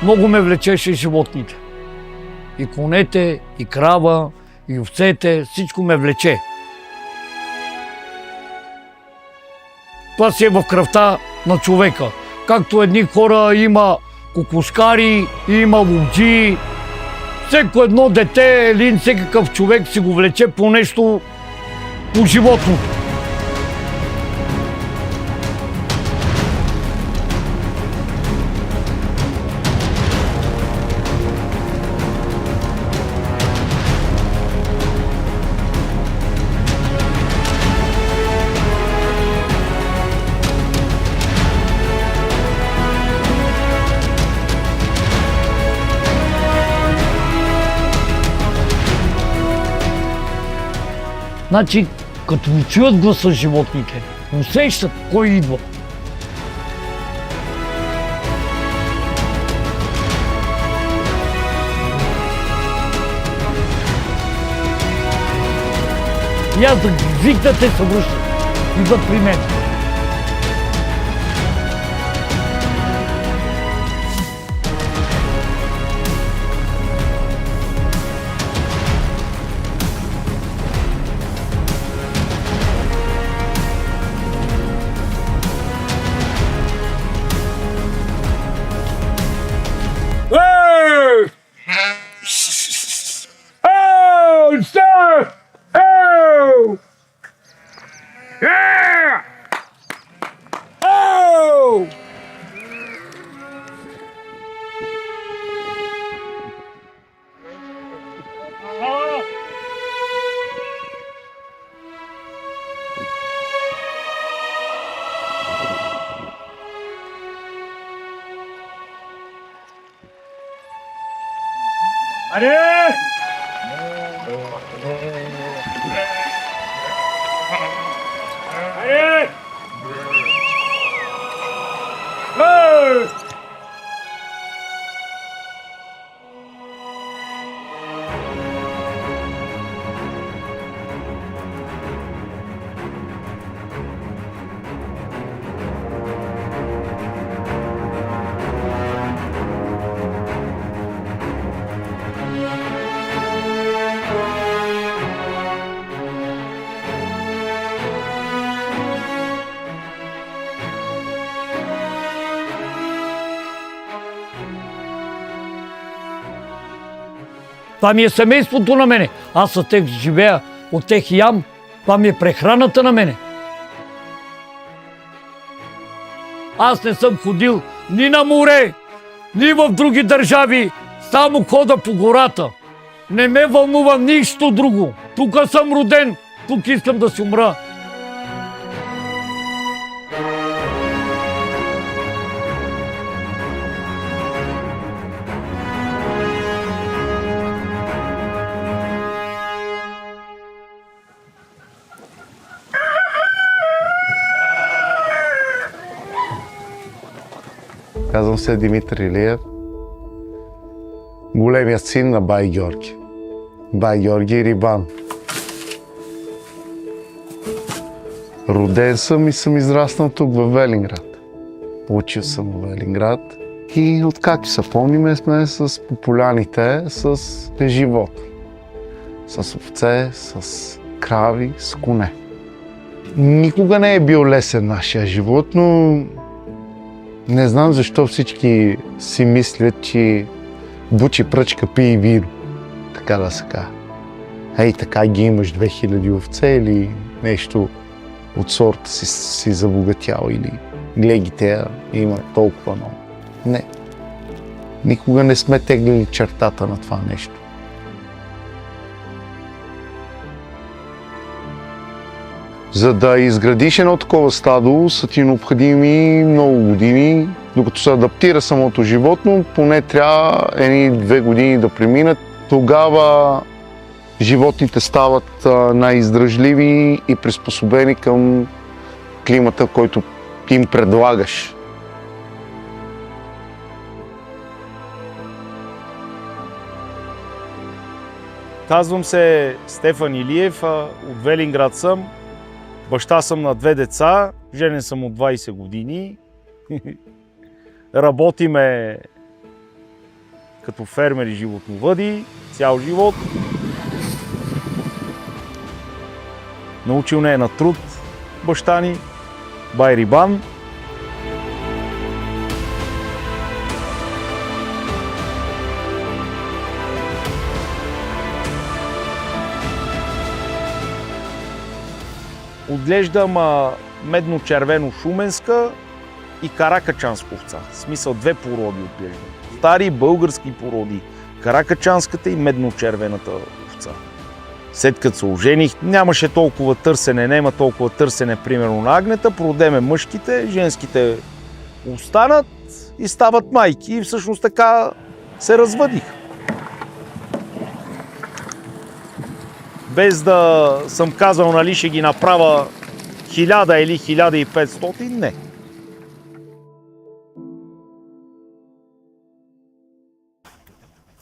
много ме влечеше животните. И конете, и крава, и овцете, всичко ме влече. Това си е в кръвта на човека. Както едни хора има кокошкари, има ловджии. Всеко едно дете или всекакъв човек си го влече по нещо, по животното. Значи, като ми чуят гласа животните, усещат кой идва. И аз да викна, те се връщат. Идват при мен. Това ми е семейството на мене. Аз с тях живея, от тях ям. Това ми е прехраната на мене. Аз не съм ходил ни на море, ни в други държави. Само хода по гората. Не ме вълнува нищо друго. Тук съм роден. Тук искам да си умра. Казвам се Димитър Илиев, големият син на бай Георги. Бай Георги Рибан. Роден съм и съм израснал тук във Велинград. Учил съм в Велинград и откакто се помниме сме с по поляните, с живот. С овце, с крави, с коне. Никога не е бил лесен нашия живот, но не знам защо всички си мислят, че бучи пръчка пие вино, така да се казва. Ей, така ги имаш 2000 овце или нещо от сорта си забогатял или глеги те има толкова много. Не. Никога не сме теглили чертата на това нещо. За да изградиш едно такова стадо, са ти необходими много години. Докато се адаптира самото животно, поне трябва 1-2 години да преминат. Тогава животните стават най-издръжливи и приспособени към климата, който им предлагаш. Казвам се Стефан Илиев, от Велинград съм. Баща съм на 2 деца, женен съм от 20 години. Работиме като фермери животновъди, цял живот. Научил не е на труд баща ни, бай Рибан. Отглеждам медно-червено шуменска и каракачанска овца. В смисъл две породи отглеждам. Стари български породи. Каракачанската и медно-червената овца. След като се ожених, нямаше толкова търсене, няма толкова търсене, примерно на агнета, продеме мъжките, женските останат и стават майки. И всъщност така се развъдих. Без да съм казал, нали, ще ги направя 1000 или 1500, не.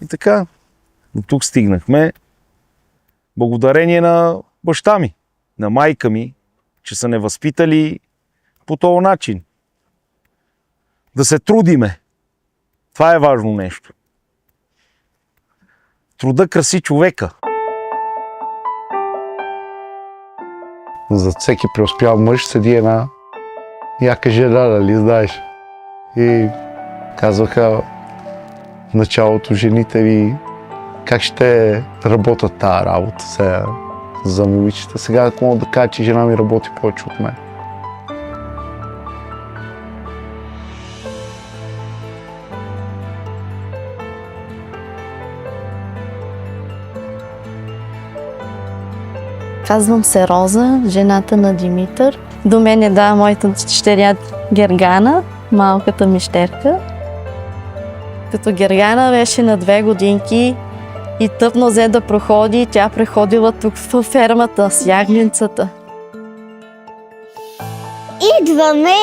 И така, до тук стигнахме. Благодарение на баща ми, на майка ми, че са не възпитали по този начин. Да се трудиме. Това е важно нещо. Труда краси човека. Зад всеки преуспял мъж седи една яка жена, нали знаеш. И казваха в началото жените ви как ще работят тази работа сега за момичета. Сега мога да кажа, че жена ми работи повече от мен. Казвам се Роза, жената на Димитър. До мен е моята дъщеря Гергана, малката ми щерка. Като Гергана беше на 2 годинки и тъпно взе да проходи, тя преходила тук в фермата с ягненцата. Идваме,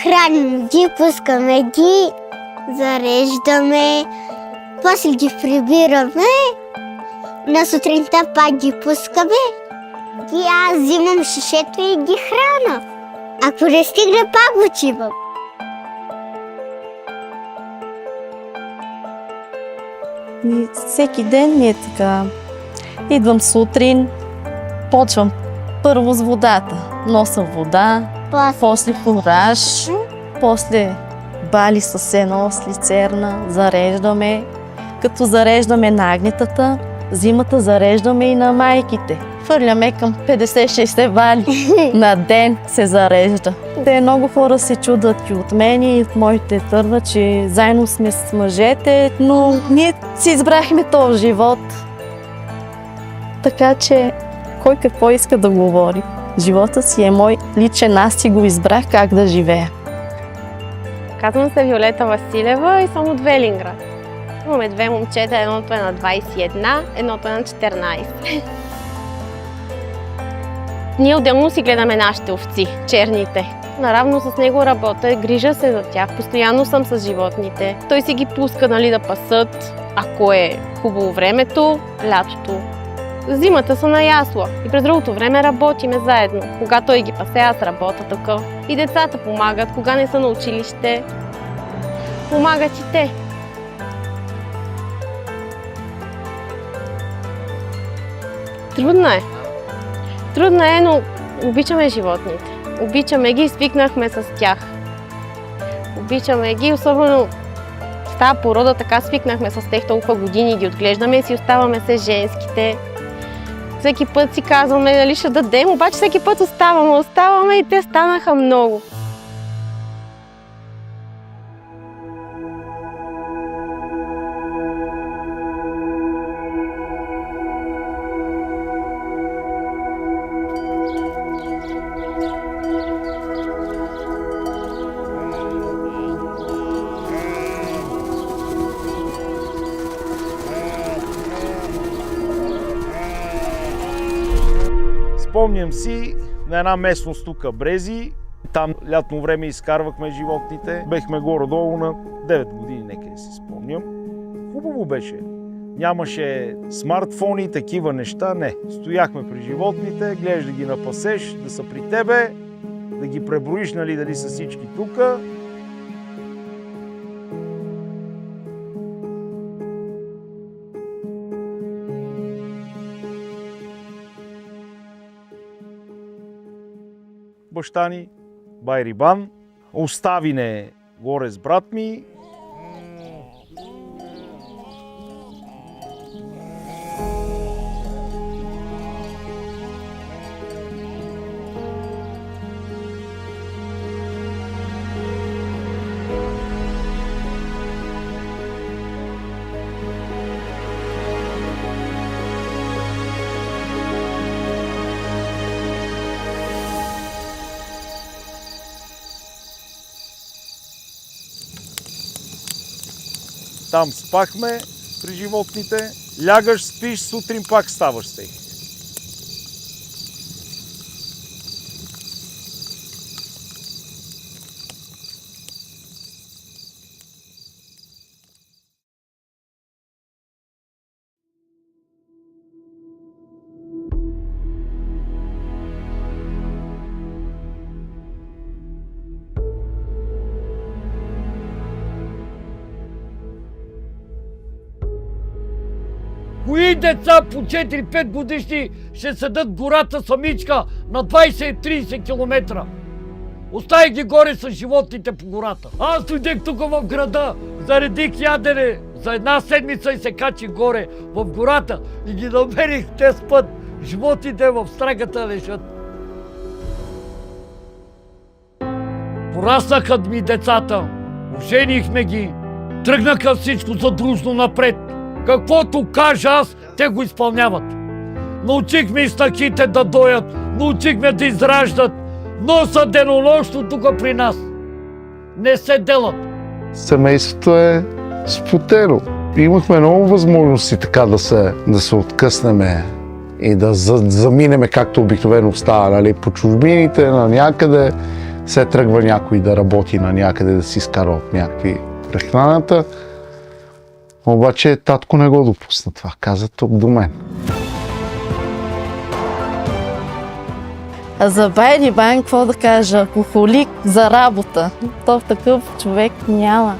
храним ги, пускаме ги, зареждаме, после ги прибираме, на сутринта пак ги пускаме и аз взимам шишето и ги храна. Ако не стигне, пак отивам. И всеки ден ми е така. Идвам сутрин, почвам първо с водата. Носа вода, после фураж, после бали със сено, с лицерна, зареждаме. Като зареждаме на агнетата, зимата зареждаме и на майките. Хвърляме към 50-60 бали на ден се зарежда. Те много хора се чудат и от мен и от моите търва, че заедно сме с мъжете, но ние си избрахме този живот. Така че кой какво иска да говори. Живота си е мой личен, аз си го избрах как да живея. Казвам се Виолета Василева и съм от Велинград. Имаме 2 момчета, едното е на 21, едното е на 14. Ние отделно си гледаме нашите овци, черните. Наравно с него работя, грижа се за тях, постоянно съм с животните. Той си ги пуска, нали, да пасат, ако е хубаво времето, лятото. Зимата са на ясла и през другото време работиме заедно. Кога той ги пасе, аз работя така. И децата помагат, кога не са на училище, помагат и те. Трудно е. Трудно е, но обичаме животните. Обичаме ги и свикнахме с тях. Обичаме ги, особено в тази порода, така свикнахме с тях, толкова години ги отглеждаме и си оставаме се женските. Всеки път си казваме, дали ще дадем, обаче всеки път оставаме и те станаха много. Спомням си на една местност тук, Брези. Там лятно време изкарвахме животните. Бехме горе-долу на 9 години, нека да си спомням. Хубаво беше. Нямаше смартфони, такива неща, не. Стояхме при животните, гледаш да ги напасеш, да са при тебе, да ги преброиш, нали, дали са всички тук. баща ни, бай Рибан. Остави не горе с брат ми. Там спахме при животните. Лягаш, спиш, сутрин пак ставаш с тях. Кои деца по 4-5 годишни ще седат в гората самичка на 20-30 км? Остави ги горе с животните по гората. Аз дойдех тук в града, заредих ядене за една седмица и се качих горе в гората и ги намерих, те спът. Животните в страгата лежат. Пораснаха ми децата, оженихме ги, тръгнаха всичко задружно напред. Каквото кажа аз, те го изпълняват. Научихме и снахите да доят, научихме да израждат, но са денонощно тук при нас. Не се делат. Семейството е сплотено. Имахме много възможности така да се откъснем и да заминеме, както обикновено става, нали, по чужбините, на някъде. Се тръгва някой да работи на някъде, да си изкарва от някакви прехраната. Обаче татко не го допусна това. Каза тук до мен. А за бай Рибан, какво да кажа? Алкохолик за работа. То такъв човек няма.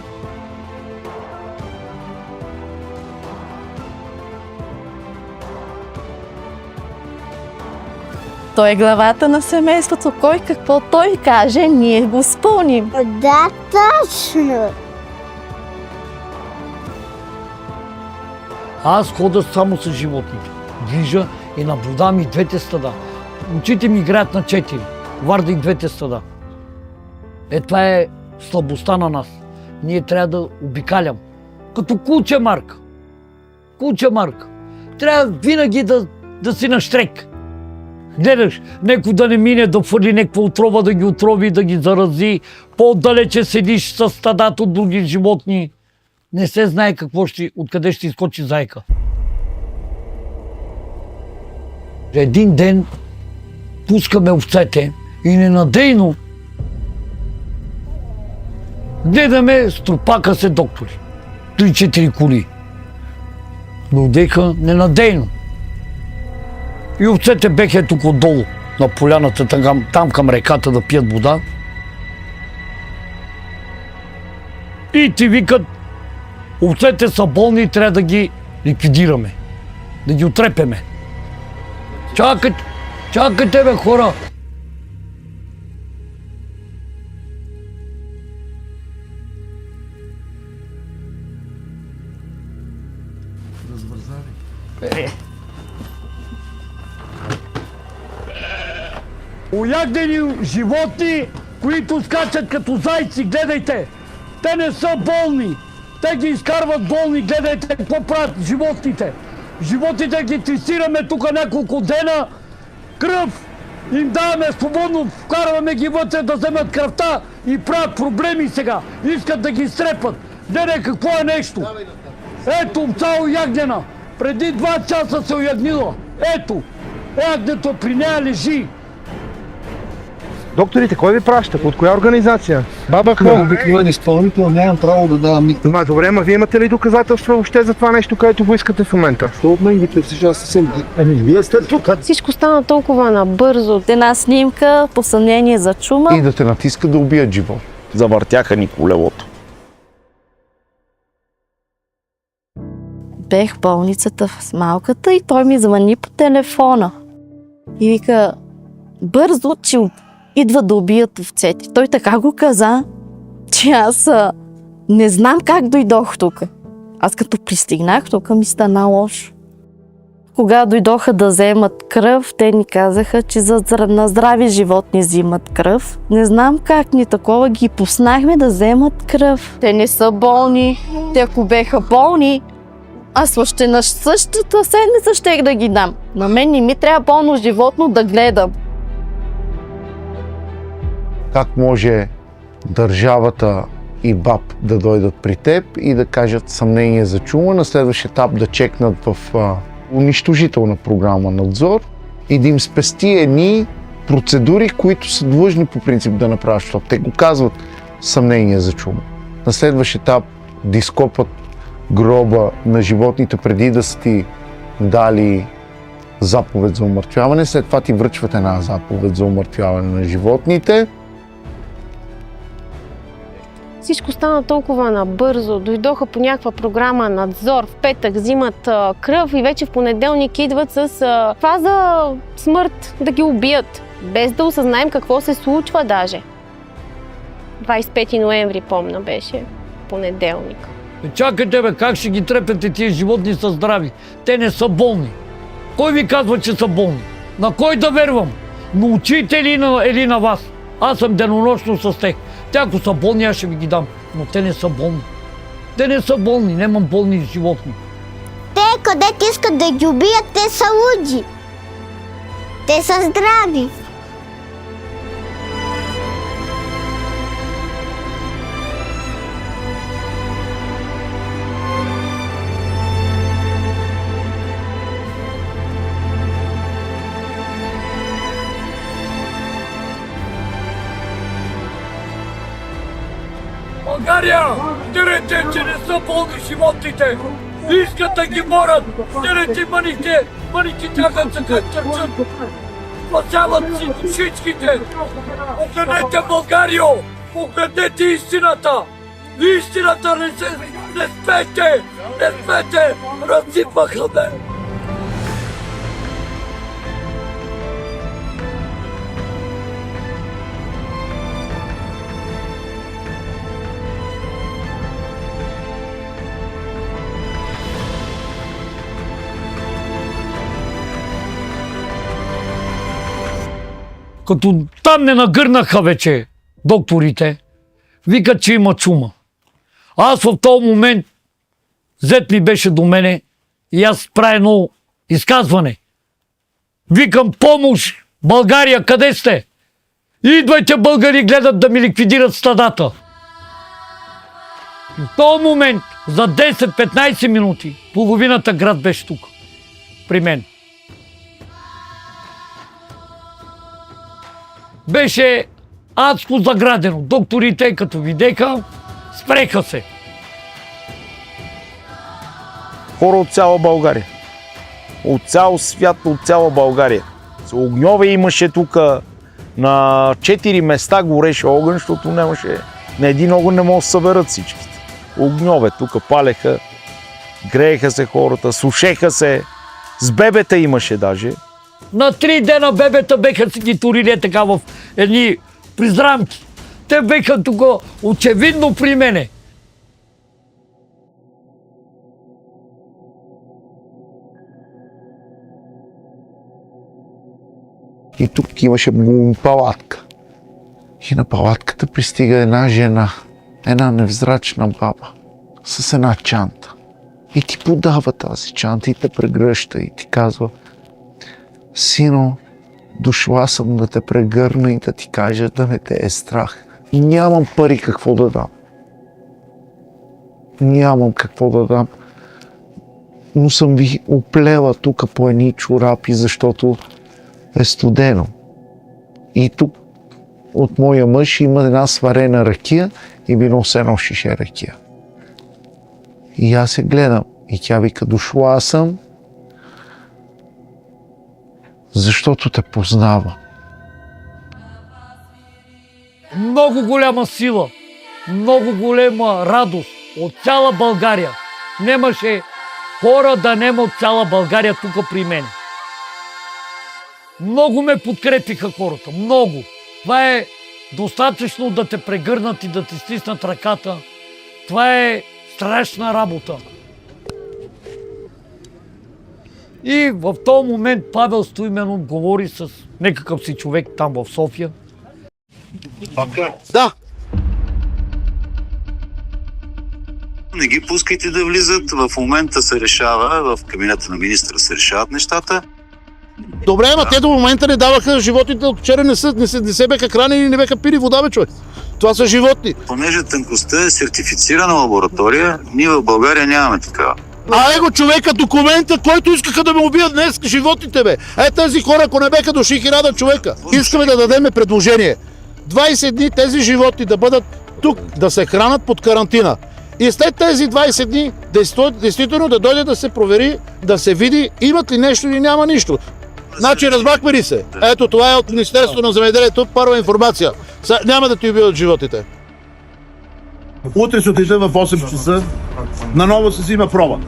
Той е главата на семейството. Кой какво той каже, ние го изпълним. Да, точно. Аз хода само с животните. Движа и наблюдавам и двете стада. Очите ми играят на 4. Варда и двете стада. Това е слабостта на нас. Ние трябва да обикалям. Като куче Марк. Куче Марк. Трябва винаги да си на штрек. Гледаш, некой да не мине, да фърли някаква отрова, да ги отрови, да ги зарази. По-далече седиш с стадата от други животни. Не се знае откъде ще изкочи зайка. Един ден пускаме овцете и ненадейно гледаме, струпака се доктори. 3-4 коли. Дойдеха ненадейно. И овцете беха тук отдолу, на поляната, там към реката да пият вода. И ти викат, овцете са болни и трябва да ги ликвидираме, да ги отрепеме. Чакайте бе, хора! Уядени животни, които скачат като зайци, гледайте! Те не са болни! Те ги изкарват болни, гледайте какво правят животните! Животните ги тресираме тук няколко дена, кръв им даваме свободно, вкарваме ги вътре да вземат кръвта и правят проблеми сега. Искат да ги изтрепат. Гледай какво е нещо. Ето овца оягнена. Преди 2 часа се оягнила. Ето, ягнето при нея лежи. Докторите, кой ви праща? От коя организация? Баба Хо. Обикновен изпълнител, нямам право да давам никакво. Добре, ма вие имате ли доказателства въобще за това нещо, което го искате в момента? Що от мен ги пресижа съвсем? Вие сте тук. Всичко стана толкова набързо. Една снимка по съмнение за чума. И да те натискат да убият живот. Завъртяха ни колелото. Бех в болницата с малката и той ми звъни по телефона. И вика, бързо, че идват да убият овцете. Той така го каза, че аз не знам как дойдох тук. Аз като пристигнах, тук ми стана лошо. Кога дойдоха да вземат кръв, те ни казаха, че на здрави животни взимат кръв. Не знам как ни такова ги пуснахме да вземат кръв. Те не са болни. Те ако беха болни, аз още на същата седмица щех да ги дам. На мен не ми трябва болно животно да гледам. Как може държавата и БАБ да дойдат при теб и да кажат съмнение за чума, на следващ етап да чекнат в унищожителна програма надзор и да им спести едни процедури, които са длъжни по принцип да направят, защото те го казват съмнение за чума. На следващ етап да изкопат гроба на животните преди да са ти дали заповед за умъртвяване, след това ти връчват една заповед за умъртвяване на животните. Всичко стана толкова набързо. Дойдоха по някаква програма надзор, в петък взимат кръв и вече в понеделник идват с фаза смърт да ги убият, без да осъзнаем какво се случва даже. 25 ноември, помня, беше понеделник. Чакайте бе, как ще ги трепете тия животни са здрави? Те не са болни. Кой ви казва, че са болни? На кой да вервам? На очите или на вас? Аз съм денонощно с тях. Те ако са болни, аз ще ви ги дам. Но те не са болни. Те не са болни, нямам болни животни. Те, където искат да ги убият, те са луди. Те са здрави. България! Дирете, че не са болни животните! Искат да ги морят! Дирете мъните тяха се кърчат! Спасяват си душичките! Погледнете Българио! Погледнете истината! Истината не спете! Не спете! Разсипаха ме! Като там не нагърнаха вече докторите, викат, че има чума. Аз в този момент, зет ми беше до мене и аз правя едно изказване. Викам, помощ! България, къде сте? Идвайте, българи, гледат да ми ликвидират стадата. И в този момент, за 10-15 минути, половината град беше тук, при мен. Беше адско заградено. Докторите, като видеха, спреха се. Хора от цяла България. От цял свят, от цяла България. Огньове имаше тук. На 4 места гореше огън, защото нямаше... На един огън не могат да съберат всичките. Огньове тук палеха, грееха се хората, сушеха се. С бебета имаше даже. На 3 дена бебета беха си ги турили така в едни призрамки. Те беха тук очевидно при мене. И тук имаше палатка. И на палатката пристига една жена, една невзрачна баба, с една чанта. И ти подава тази чанта и те прегръща и ти казва: сино, дошла съм да те прегърна и да ти кажа да не те е страх. Нямам пари какво да дам. Нямам какво да дам. Но съм ви оплела тук по едни чорапи, защото е студено. И тук от моя мъж има една сварена ракия и би носи едно шише ракия. И аз се гледам и тя вика: дошла съм, защото те познава. Много голяма сила, много голема радост от цяла България. Немаше хора да нема от цяла България тук при мен. Много ме подкрепиха хората, много. Това е достатъчно да те прегърнат и да ти стиснат ръката. Това е страшна работа. И в този момент Павел Стоименов говори с някакъв си човек там в София. Да. Не ги пускайте да влизат. В момента се решава, в кабинета на министра се решават нещата. Добре, ама те до момента не даваха животните, от вчера не се беха хранили и не беха пили вода, бе, човек. Това са животни. Понеже тънкостта е сертифицирана лаборатория, ние в България нямаме такава. А его човека, документа, който искаха да ме убият днес, животните, бе. Тези хора, ако не беха дошли 1000 човека, искаме да дадем предложение. 20 дни тези животни да бъдат тук, да се хранат под карантина. И след тези 20 дни, действително да дойде да се провери, да се види имат ли нещо или няма нищо. Значи, разбрахме ли се? Ето, това е от Министерството на земеделието, първа информация. Няма да ти убиват животите. Утре сутринта в 8 часа наново се взима проба.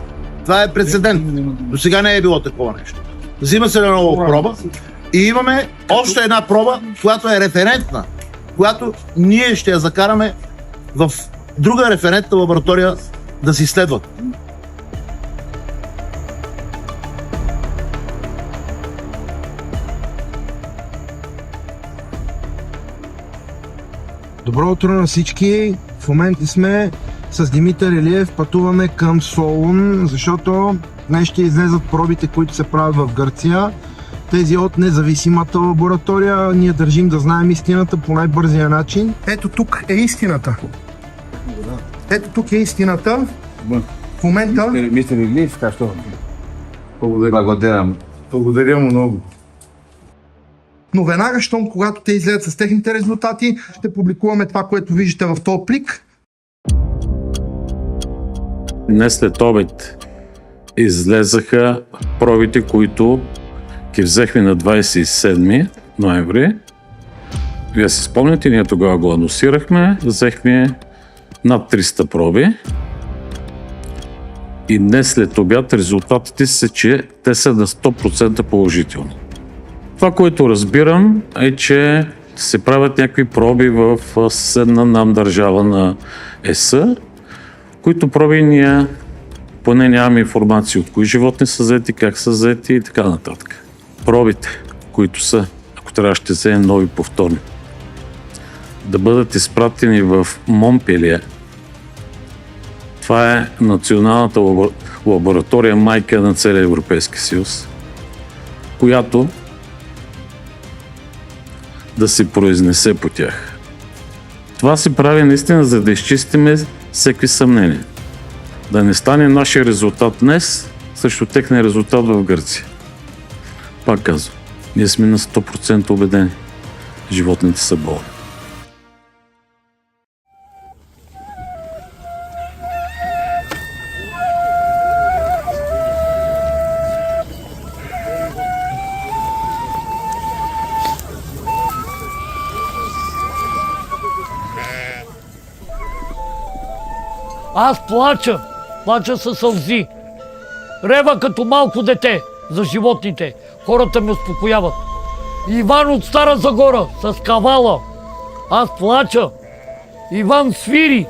Това е прецедент. До сега не е било такова нещо. Взима се наново проба и имаме още една проба, която е референтна, която ние ще я закараме в друга референтна лаборатория да се изследват. Добро утро на всички. В момента сме с Димитър Илиев, пътуваме към Солун, защото днес ще излезат пробите, които се правят в Гърция. Тези от независимата лаборатория. Ние държим да знаем истината по най-бързия начин. Ето тук е истината. Ето тук е истината. В момента... Мистер Илиев, така що? Благодаря му много. Но веднага, щом когато те излезат с техните резултати, ще публикуваме това, което виждате в този плик. Днес след обед излезаха пробите, които ги взехме на 27 ноември. Вие си спомняте, ние тогава го анонсирахме, взехме над 300 проби. И днес след обяд резултатите са, че те са на 100% положителни. Това, което разбирам, е, че се правят някакви проби в съседна нам държава на ЕС, които проби ние поне нямаме информация от кои животни са взети, как са взети и така нататък. Пробите, които са, ако трябва ще вземем нови повторни, да бъдат изпратени в Монпелие. Това е националната лаборатория майка на целия Европейски съюз, която да се произнесе по тях. Това се прави наистина, за да изчистиме всеки съмнения. Да не стане нашия резултат днес срещу техния резултат в Гърция. Пак казвам, ние сме на 100% убедени. Животните са болни. Аз плача със сълзи. Рева като малко дете за животните. Хората ме успокояват. Иван от Стара Загора с кавала. Аз плача. Иван свири.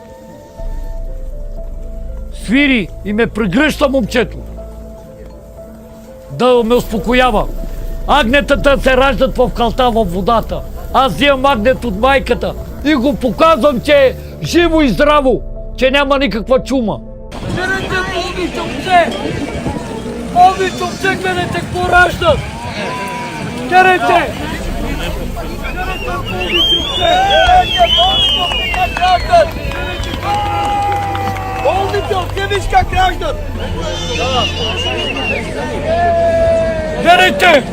Свири и ме прегръща момчето. Да ме успокоява. Агнетата се раждат в калта във водата. Аз взимам агнет от майката и го показвам, че е живо и здраво, че няма никаква чума. Гледайте болните овце! Болните овце, гледайте какво раждат! Гледайте! Гледайте болните овце! Болните овце как раждат! Болните овце виж как раждат! Гледайте!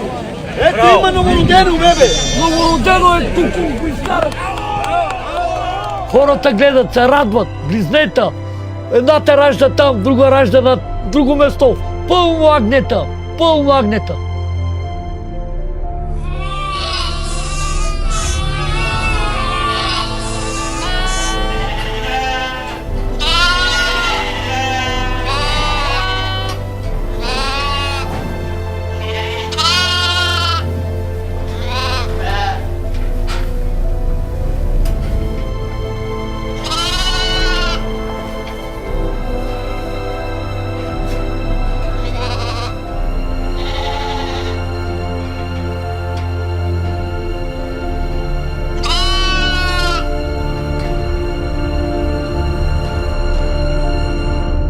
Ето има новородено, бебе! Новородено е тук, го изкарат! Хората гледат, се радват, близнета. Едната ражда там, друга ражда на друго место. Пълно агнета, пълно агнета.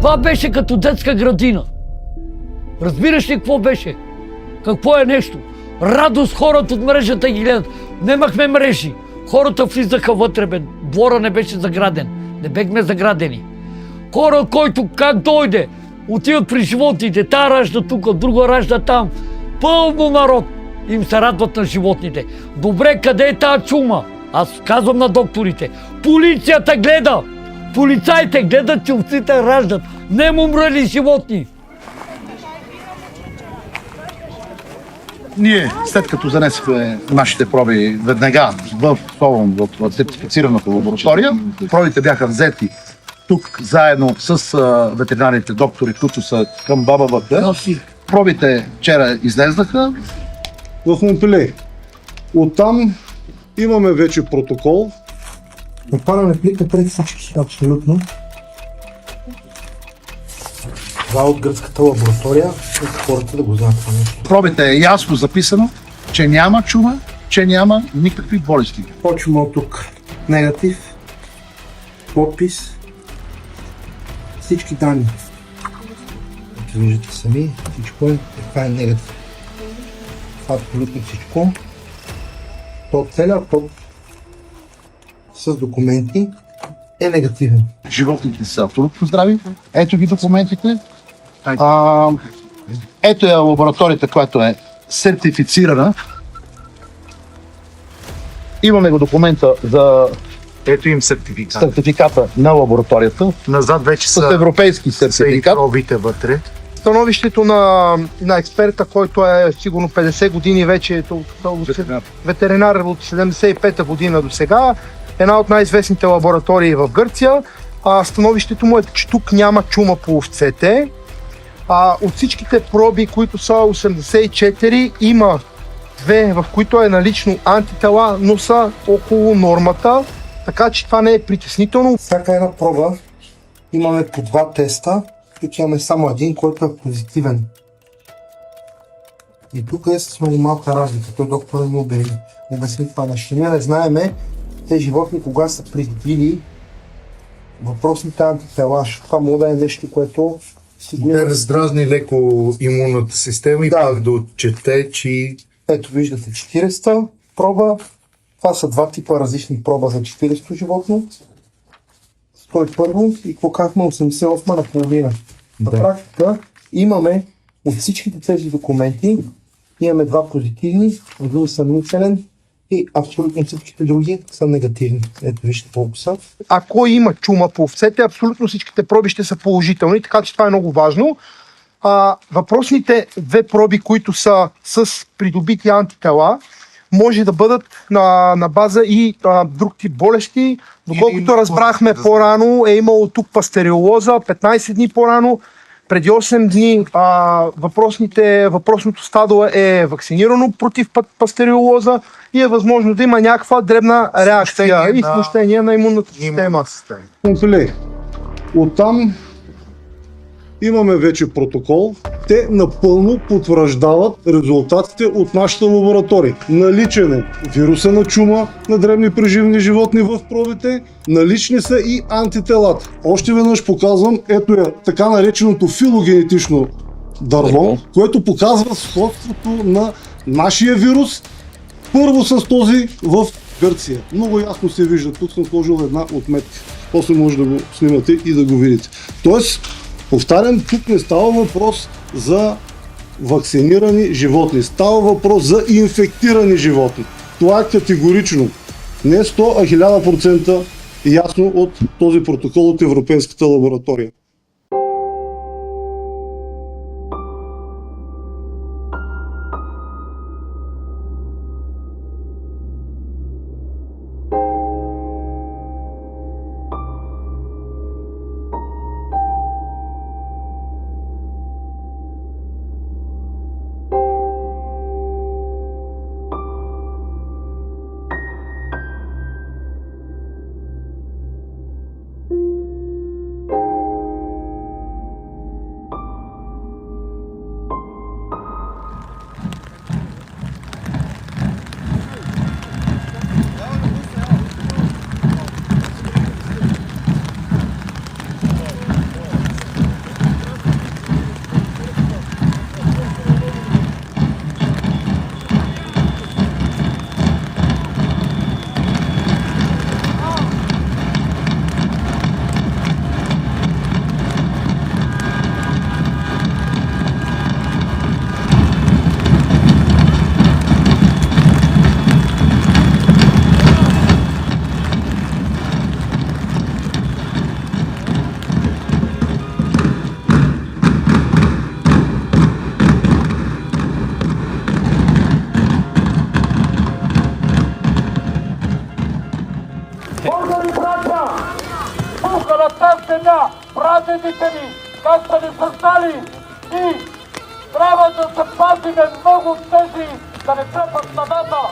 Това беше като детска градина. Разбираш ли какво беше? Какво е нещо? Радост хората от мрежата ги гледат. Немахме мрежи. Хората влизаха вътре, бе. Двора не беше заграден. Не бехме заградени. Хора, който как дойде, отиват при животните. Та ражда тук, друга ражда там. Пълно народ им се радват на животните. Добре, къде е тази чума? Аз казвам на докторите. Полицията гледа! Полицаите гледат, че овците раждат. Не му умрели животни. Ние, след като занесохме нашите проби веднага в Солун, в сертифицираната лаборатория, пробите бяха взети тук заедно с ветеринарните доктори, които са към Баба Върде. Пробите вчера излезнаха. В Монпелие. Оттам имаме вече протокол. Отваряме плика пред всички, абсолютно. Това е от гръцката лаборатория, за хората да го знаят това нещо. Пробите е ясно записано, че няма чума, че няма никакви болести. Почваме от тук. Негатив, подпис, всички данни. Както виждате сами, всичко е, това е негатив. Това е абсолютно всичко. То целият код с документи е негативен. Животните са абсолютно здрави. Ето ги документите. Ето е лабораторията, която е сертифицирана. Имаме го документа за Ето им сертификат. сертификата на лабораторията Назад вече с европейски сертификат. пробите вътре. Становището на експерта, който е сигурно 50 години вече ветеринар от 75-та година до сега, една от най-известните лаборатории в Гърция. Становището му е, че тук няма чума по овцете. От всичките проби, които са 84, има 2, в които е налично антитела, но са около нормата, така че това не е притеснително. Всяка една проба имаме по 2 теста, тук имаме само един, който е позитивен. И тук е с много малка разлика, той доктора ми обясни това нещо. Ние не знаеме те животни кога са придобили въпросните антитела. Това може да е нещо, което да раздразни леко имунната система и пак да отчете, че... Ето виждате 40-та проба. Това са 2 типа различни проба за 40-то животно. 101 и какво казахме 88 на половина. На практика имаме от всичките тези документи, имаме 2 позитивни, един съмнителен и абсолютно всичките други са негативни. Ето вижте колко са. Ако има чума по овцете, абсолютно всичките проби ще са положителни, така че това е много важно. Въпросните 2 проби, които са с придобити антитела, може да бъдат на база и друг тип болести. Доколкото разбрахме по-рано, е имало тук пастериолоза, 15 дни по-рано. Преди 8 дни въпросното стадо е вакцинирано против пастериолоза и е възможно да има някаква дребна реакция и смущение на имунната система. Оттам имаме вече протокол. Те напълно потвърждават резултатите от нашата лаборатория. Наличен е вируса на чума на дребни преживни животни в пробите, налични са и антителата. Още веднъж показвам, ето е така нареченото филогенетично дърво, което показва сходството на нашия вирус първо с този в Гърция. Много ясно се вижда, тук съм сложил една отметка. После може да го снимате и да го видите. Тоест, повтарям, тук не става въпрос за вакцинирани животни, става въпрос за инфектирани животни. Това е категорично. Не 100, а 1000% ясно от този протокол от Европейската лаборатория. Прадедите ни, как са ни създали и трябва да се пазиме много от тези, да не трепат стадата.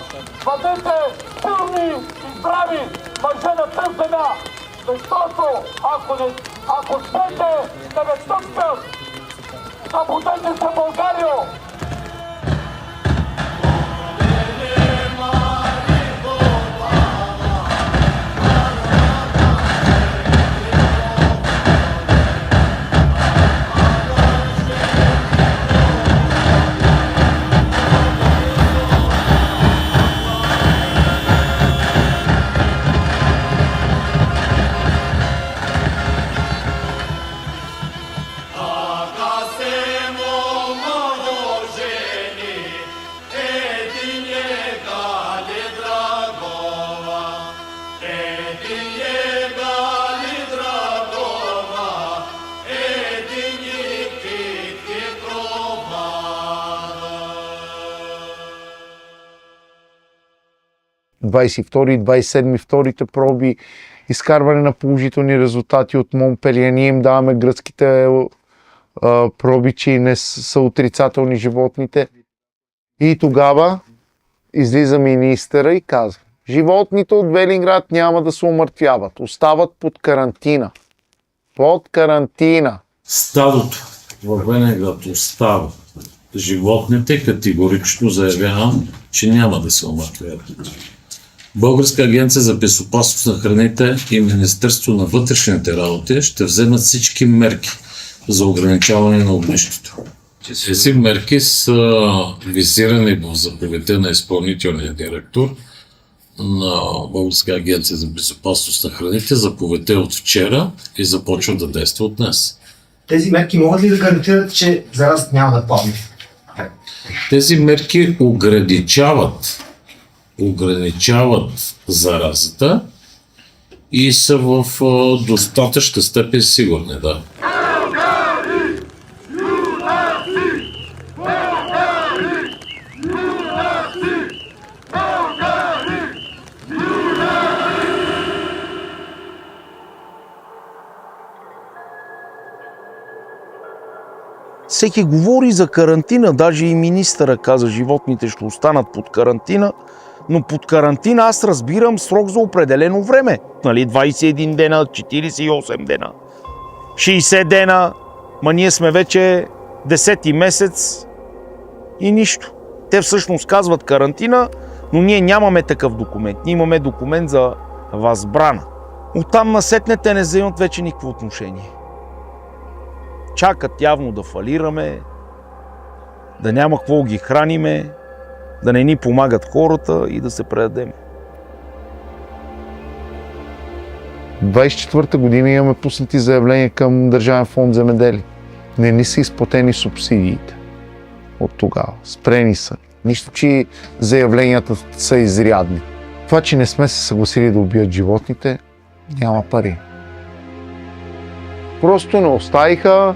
Бъдете силни и здрави мъже на тази земя, защото ако спете, да ме тъпкат. Събудете се, Българио! ...22 и 27 вторите проби, изкарване на положителни резултати от Монпелие. Ние им даваме гръцките проби, че не са отрицателни животните. И тогава излиза министъра и казва: животните от Велинград няма да се умъртвяват, остават под карантина. Под карантина. Стадото в Велинград остава. Животните категорично заявявам, че няма да се умъртвяват. Българска агенция за безопасност на храните и Министерство на вътрешните работи ще вземат всички мерки за ограничаване на огнището. Тези мерки са визирани в заповедта на изпълнителния директор на Българска агенция за безопасност на храните. Заповедта е от вчера и започва да действа от днес. Тези мерки могат ли да гарантират, че заразата няма да падне? Тези мерки ограничават заразата и са в достатъчна степен сигурни, да. Всеки говори за карантина, даже и министъра каза, животните ще останат под карантина, но под карантина аз разбирам срок за определено време. Нали, 21 дена, 48 дена, 60 дена, ма ние сме вече 10-ти месец и нищо. Те всъщност казват карантина, но ние нямаме такъв документ. Ние имаме документ за възбрана. Оттам насетне те не вземат вече никакво отношение. Чакат явно да фалираме, да няма какво ги храниме, да не ни помагат хората и да се предадем. 24-та година имаме пуснати заявления към Държавен фонд земеделие. Не ни са изплатени субсидиите от тогава. Спрени са. Нищо, че заявленията са изрядни. Това, че не сме се съгласили да убият животните, няма пари. Просто не оставиха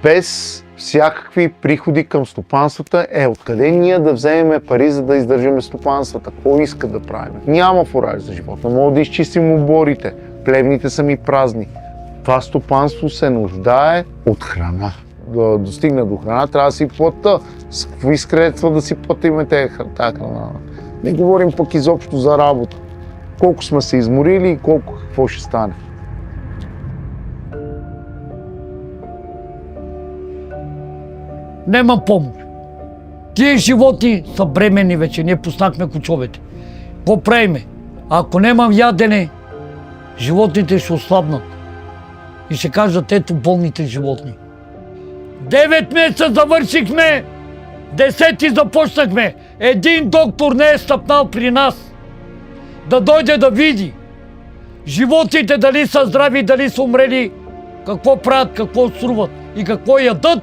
без всякакви приходи към стопанствата. Откъде ние да вземем пари, за да издържаме стопанствата? Кой иска да правим? Няма фураж за живота. Мога да изчистим оборите. Плевните са ми празни. Това стопанство се нуждае от храна. Да достигне до храна, трябва да си плата. С какви средства да си платиме тази храна? Не говорим пък изобщо за работа. Колко сме се изморили и колко какво ще стане. Нема помощ. Тие животни са бремени вече, ние пуснахме кучовете. Какво правиме? Ако нямам ядене, животните ще ослабнат. И ще кажат, ето болните животни. 9 месеца завършихме, 10-ти започнахме. Един доктор не е стъпнал при нас да дойде да види животните дали са здрави, дали са умрели, какво правят, какво струват и какво ядат.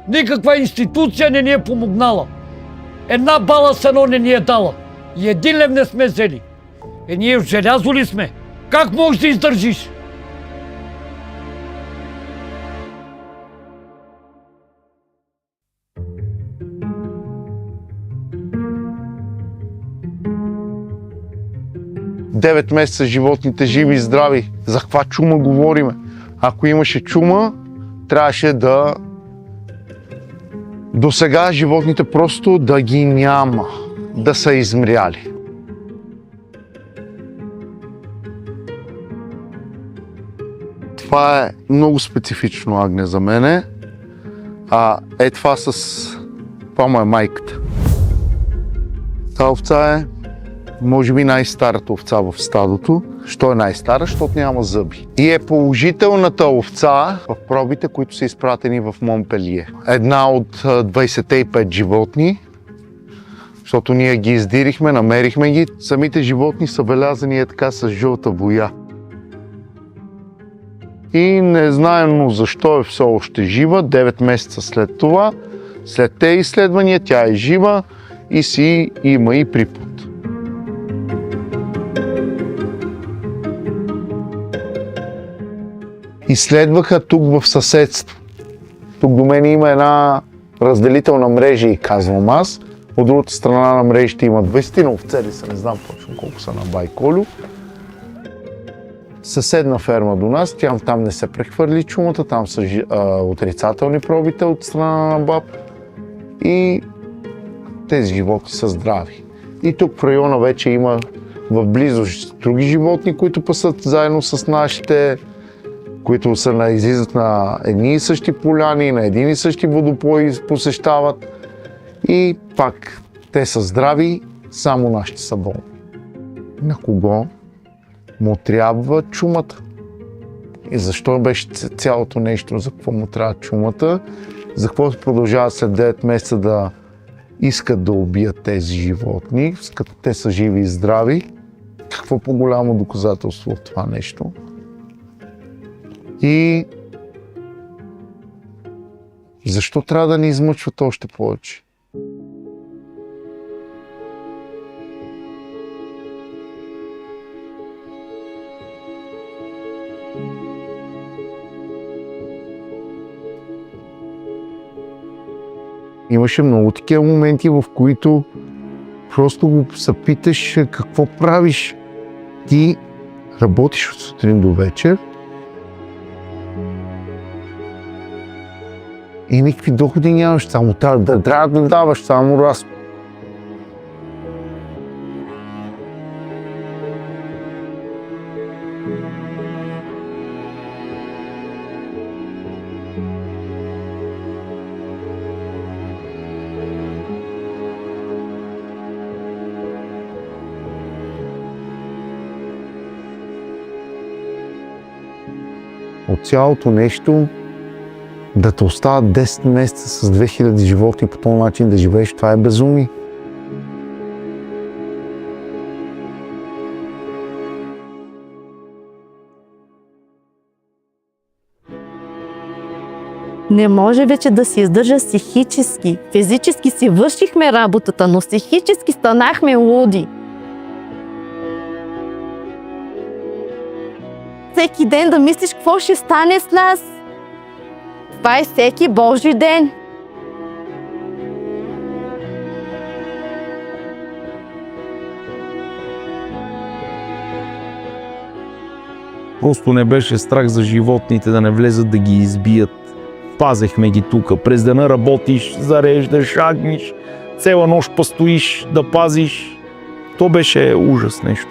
Никаква институция не ни е помогнала. Една бала сено не ни е дала. И 1 лев не сме взели. Ние в желязо ли сме? Как можеш да издържиш? Девет месеца животните живи и здрави. За каква чума говориме? Ако имаше чума, трябваше да... До сега животните просто да ги няма, да са измряли. Това е много специфично агне за мене. Това му е майката. Та овца е, може би, най-старата овца в стадото. Що е най-стара? Защото няма зъби. И е положителната овца в пробите, които са изпратени в Монпелие. Една от 25 животни, защото ние ги издирихме, намерихме ги. Самите животни са белязани така с жълта боя. И незнаено защо е все още жива, 9 месеца след това. След тези изследвания тя е жива и си има и припот. Изследваха тук в съседство. Тук до мен има една разделителна мрежа, и казвам аз. От другата страна на мрежите има 20 овце, не знам точно колко са на Байколю. Съседна ферма до нас, там не се прехвърли чумата, там са отрицателни пробите от страна на БАБ и тези животни са здрави. И тук в района вече има в близост други животни, които пасат заедно с нашите, които излизат на едни и същи поляни, на един и същи водопой посещават. И пак те са здрави, само нашите са болни. На кого му трябва чумата? И защо беше цялото нещо, за какво му трябва чумата? За какво се продължава след 9 месеца да искат да убият тези животни, като те са живи и здрави? Какво по-голямо доказателство от това нещо? И защо трябва да ни измъчват още повече? Имаше много такива моменти, в които просто го се питаш какво правиш. Ти работиш от сутрин до вечер и никакви доходи нямаш, само трябва да даваш, само разход. От цялото нещо да те остават 10 месеца с 2000 животни по този начин да живееш, това е безумие. Не може вече да се издържа психически. Физически си вършихме работата, но психически станахме луди. Всеки ден да мислиш какво ще стане с нас. Това е всеки Божи ден. Просто не беше страх за животните да не влезат да ги избият. Пазехме ги тука. През дена работиш, зареждаш, агниш, цела нощ постоиш да пазиш. То беше ужас нещо.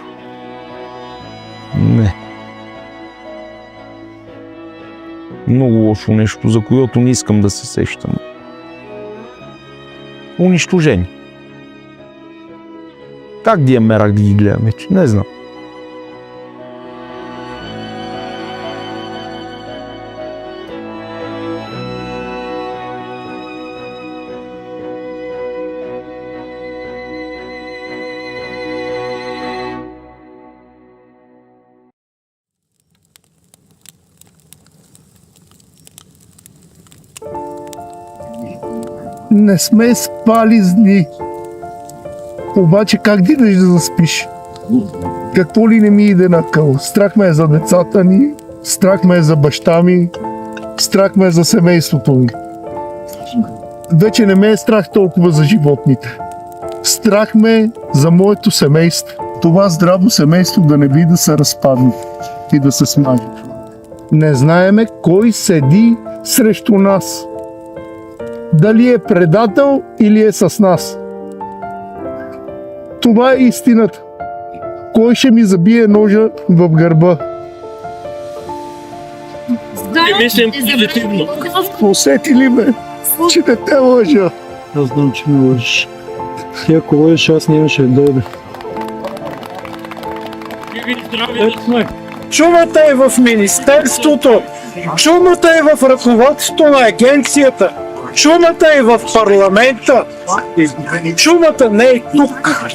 Не. Много лошо нещо, за което не искам да се сещам. Унищожени. Как ги е мерак да ги гледаме? Не знам. Не сме спали с дни. Обаче как дигаш да заспиш? Какво ли не ми иде на къл? Страх ме е за децата ни, страх ме е за баща ми, страх ме е за семейството ми. Вече не ме е страх толкова за животните. Страх ме е за моето семейство. Това здраво семейство да не би да се разпадне и да се смаже. Не знаеме кой седи срещу нас. Дали е предател или е с нас. Това е истината. Кой ще ми забие ножа в гърба? Не мислим позитивно. Усети ли ме, че не те лъжа? Аз знам, че ме лъжиш. Ти ако лъжиш, аз нямаше да дойда. Чумата е в министерството, чумата е в ръководството на агенцията, чумата е в парламента, чумата не е тук.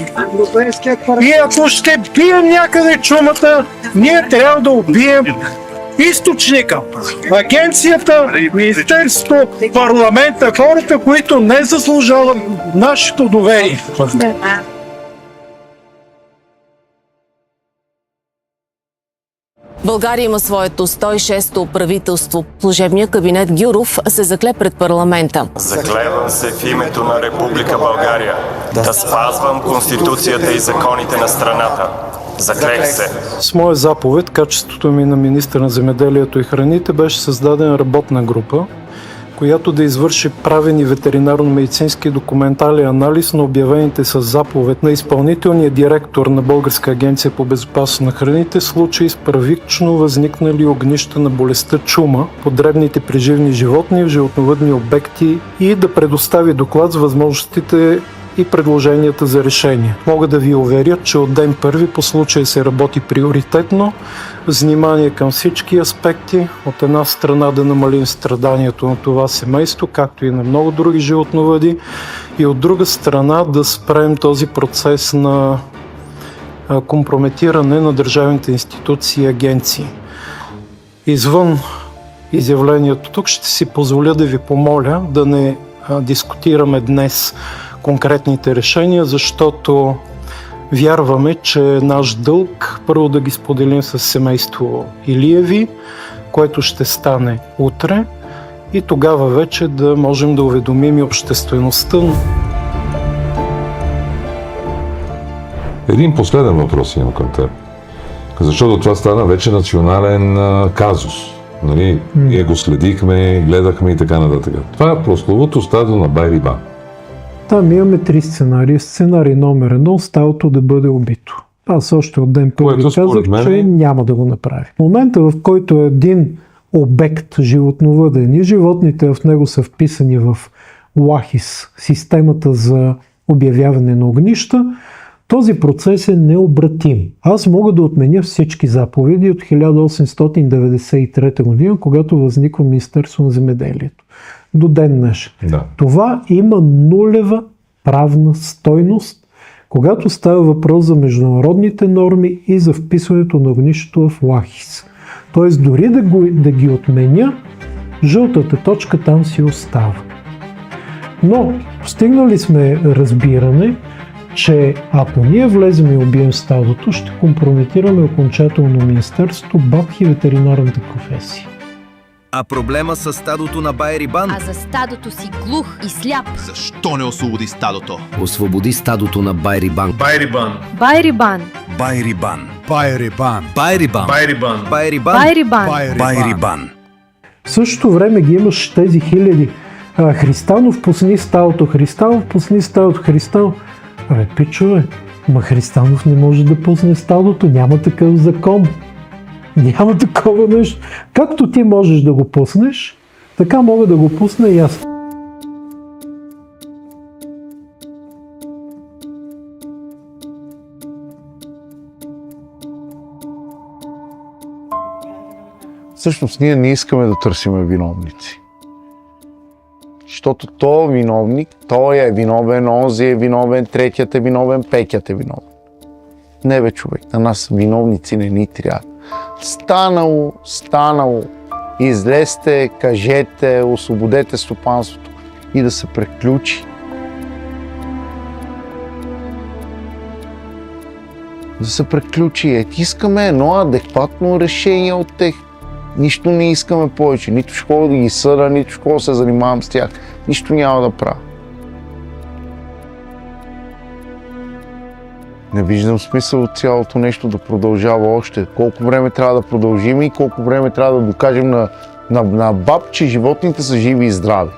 И ако ще бием някъде чумата, ние трябва да убием източника, агенцията, министерството, парламента, хората, които не заслужават нашето доверие. България има своето 106-то правителство. Служебният кабинет Гюров се закле пред парламента. Заклевам се в името на Република България да спазвам Конституцията и законите на страната. Заклех се. С моя заповед, качеството ми на министър на земеделието и храните, беше създадена работна група, която да извърши правен и ветеринарно-медицински документален анализ на обявените с заповед на изпълнителния директор на Българска агенция по безопасност на храните случаи с първично възникнали огнища на болестта чума по дребните преживни животни в животновъдни обекти и да предостави доклад с възможностите и предложенията за решение. Мога да ви уверя, че от ден първи по случая се работи приоритетно, с внимание към всички аспекти. От една страна да намалим страданието на това семейство, както и на много други животновъди, и от друга страна да спрем този процес на компрометиране на държавните институции и агенции. Извън изявлението тук ще си позволя да ви помоля да не дискутираме днес конкретните решения, защото вярваме, че е наш дълг първо да ги споделим с семейство Илиеви, което ще стане утре, и тогава вече да можем да уведомим и обществеността. Един последен въпрос имам към теб, защото това стана вече национален казус. Нали? Ние го следихме, гледахме и така нататък. Това е прословото стадо на Байрибан. Там имаме 3 сценария. Сценарий номер 1 – стадото да бъде убито. Аз още от ден първи казах, че няма да го направи. В момента, в който един обект животновъден и животните в него са вписани в ЛАХИС, системата за обявяване на огнища, този процес е необратим. Аз мога да отменя всички заповеди от 1893 година, когато възниква Министерство на земеделието. До ден днешен. Да. Това има нулева правна стойност, когато става въпрос за международните норми и за вписването на огнището в ЛАХИС. Тоест дори да ги отменя, жълтата точка там си остава. Но стигнали сме разбиране, че ако ние влезем и убием стадото, ще компрометираме окончателно министерството, БАБХ и ветеринарната професия. А проблема с стадото на Байрибан? А за стадото си глух и сляп. Защо не освободи стадото? Освободи стадото на Байрибан. Байрибан. Байрибан. Байрибан. Байрибан. Байрибан. Байрибан. Байрибан. Байрибан. В същото време ги имаш тези хиляди. Христанов пусни стадото, Христанов пусни стадото, Христанов. Абе, пичове, Христанов не може да пусне стадото, няма такъв закон. Няма такова нещо. Както ти можеш да го пуснеш, така мога да го пусна и аз. Всъщност ние не искаме да търсиме виновници. Защото той е виновник, той е виновен, онзи е виновен, третият е виновен, петият е виновен. Не бе, човек, на нас виновници не ни трябва. Станало. Излезте, кажете, освободете стопанството и да се приключи. Да се приключи. Искаме едно адекватно решение от тях. Нищо не искаме повече. Нито ще ходя да ги съда, нито ще ходя да се занимавам с тях. Нищо няма да правя. Не виждам смисъл от цялото нещо да продължава още. Колко време трябва да продължим и колко време трябва да докажем на БАБ, че животните са живи и здрави.